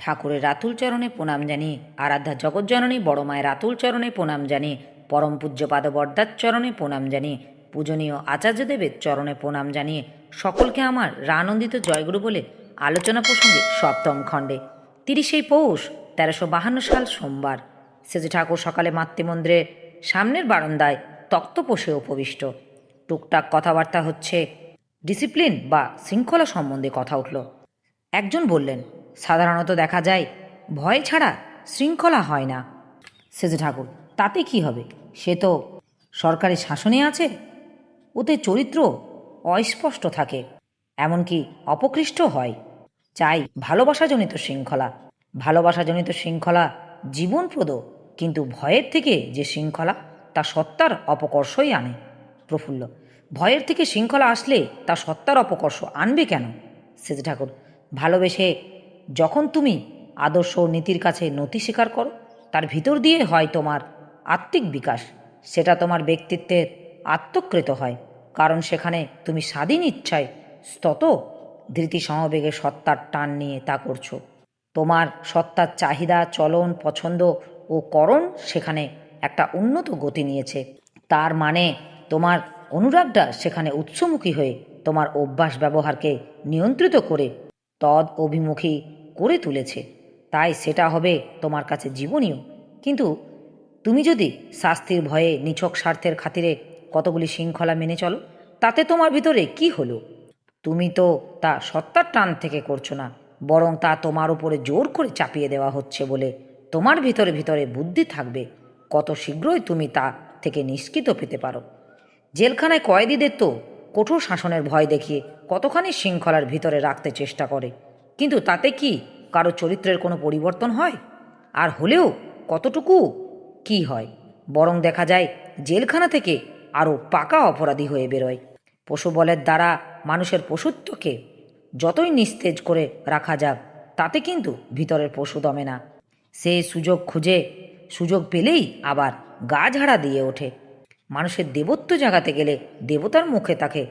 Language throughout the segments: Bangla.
ঠাকুরের রাতুল চরণে প্রণাম জানিয়ে, আরাধ্যা জগজ্জননী বড় মায়ের রাতুল চরণে প্রণাম জানিয়ে, পরম পূজ্যপাদ বরদার চরণে প্রণাম জানিয়ে, পূজনীয় আচার্যদেবের চরণে প্রণাম জানিয়ে সকলকে আমার রানন্দিত জয়গুরু বলে আলোচনা প্রসঙ্গে সপ্তম খণ্ডে 30শে পৌষ 1352 সাল সোমবার সেজে ঠাকুর সকালে মাতৃমন্দিরের সামনের বারান্দায় তক্তপোষে উপবিষ্ট। টুকটাক কথাবার্তা হচ্ছে। ডিসিপ্লিন বা শৃঙ্খলা সম্বন্ধে কথা উঠল। একজন বললেন, সাধারণত দেখা যায় ভয় ছাড়া শৃঙ্খলা হয় না। সেজে ঠাকুর, তাতে কি হবে? সে তো সরকারি শাসনে আছে, ওতে চরিত্র অস্পষ্ট থাকে, এমনকি অপকৃষ্ট হয়। চাই ভালোবাসাজনিত শৃঙ্খলা। ভালোবাসাজনিত শৃঙ্খলা জীবনপ্রদ, কিন্তু ভয়ের থেকে যে শৃঙ্খলা, তা সত্তার অপকর্ষই আনে। প্রফুল্ল, ভয়ের থেকে শৃঙ্খলা আসলে তা সত্তার অপকর্ষ আনবে কেন? সেজে ঠাকুর, ভালোবেসে যখন তুমি আদর্শ ও নীতির কাছে নতি স্বীকার করো, তার ভিতর দিয়ে হয় তোমার আত্মিক বিকাশ। সেটা তোমার ব্যক্তিত্বের আত্মকৃত হয়, কারণ সেখানে তুমি স্বাধীন ইচ্ছায় স্তত ধৃতি সমবেগে সত্তার টান নিয়ে তা করছো। তোমার সত্তার চাহিদা, চলন, পছন্দ ও করণ সেখানে একটা উন্নত গতি নিয়েছে। তার মানে তোমার অনুরাগটা সেখানে উৎসমুখী হয়ে তোমার অভ্যাস ব্যবহারকে নিয়ন্ত্রিত করে তদ অভিমুখী করে তুলেছে। তাই সেটা হবে তোমার কাছে জীবনীয়। কিন্তু তুমি যদি শাস্তির ভয়ে, নিছক স্বার্থের খাতিরে কতগুলি শৃঙ্খলা মেনে চলো, তাতে তোমার ভিতরে কি হলো? তুমি তো তা সত্তার টান থেকে করছো না, বরং তা তোমার উপরে জোর করে চাপিয়ে দেওয়া হচ্ছে বলে তোমার ভিতরে ভিতরে বুদ্ধি থাকবে কত শীঘ্রই তুমি তা থেকে নিষ্কৃত পেতে পারো। জেলখানায় কয়েদিদের তো কঠোর শাসনের ভয় দেখিয়ে কতখানি শৃঙ্খলার ভিতরে রাখতে চেষ্টা করে, কিন্তু তাতে কি কারো চরিত্রের কোনো পরিবর্তন হয়? আর হলেও কতটুকু কি হয়? বরং দেখা যায় জেলখানা থেকে আরও পাকা অপরাধী হয়ে বেরোয়। পশুবলের দ্বারা মানুষের পশুত্বকে যতই নিস্তেজ করে রাখা যাক, তাতে কিন্তু ভিতরের পশু দমে না। সে সুযোগ খুঁজে, সুযোগ পেলেই আবার গা ঝাড়া দিয়ে ওঠে। মানুষের দেবত্ব জাগাতে গেলে দেবতার মুখে তাকে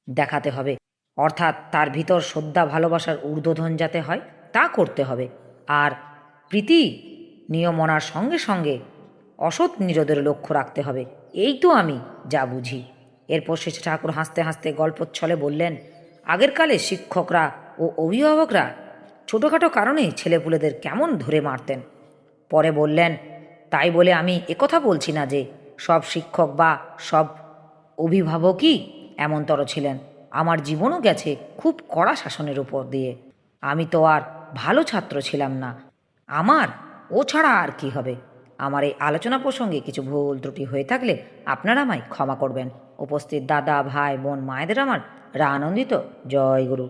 দেখাতে হবে, অর্থাৎ তার ভিতর শ্রদ্ধা ভালোবাসার ঊর্ধ্বধন যাতে হয় তা করতে হবে। আর প্রীতি নিয়মনার সঙ্গে সঙ্গে অসৎ নিরোধের লক্ষ্য রাখতে হবে। এই তো আমি যা বুঝি। এরপর শেষে ঠাকুর হাসতে হাসতে গল্পচ্ছলে বললেন, আগের কালে শিক্ষকরা ও অভিভাবকরা ছোটোখাটো কারণে ছেলেপুলেদের কেমন ধরে মারতেন। পরে বললেন, তাই বলে আমি একথা বলছি না যে সব শিক্ষক বা সব অভিভাবকই এমনতর ছিলেন। আমার জীবনও গেছে খুব কড়া শাসনের উপর দিয়ে। আমি তো আর ভালো ছাত্র ছিলাম না। আমার ও ছাড়া আর কি হবে? আমার এই আলোচনা প্রসঙ্গে কিছু ভুল ত্রুটি হয়ে থাকলে আপনারা আমায় ক্ষমা করবেন। উপস্থিত দাদা, ভাই, বোন, মায়েদের আমার আনন্দিত জয় গুরু।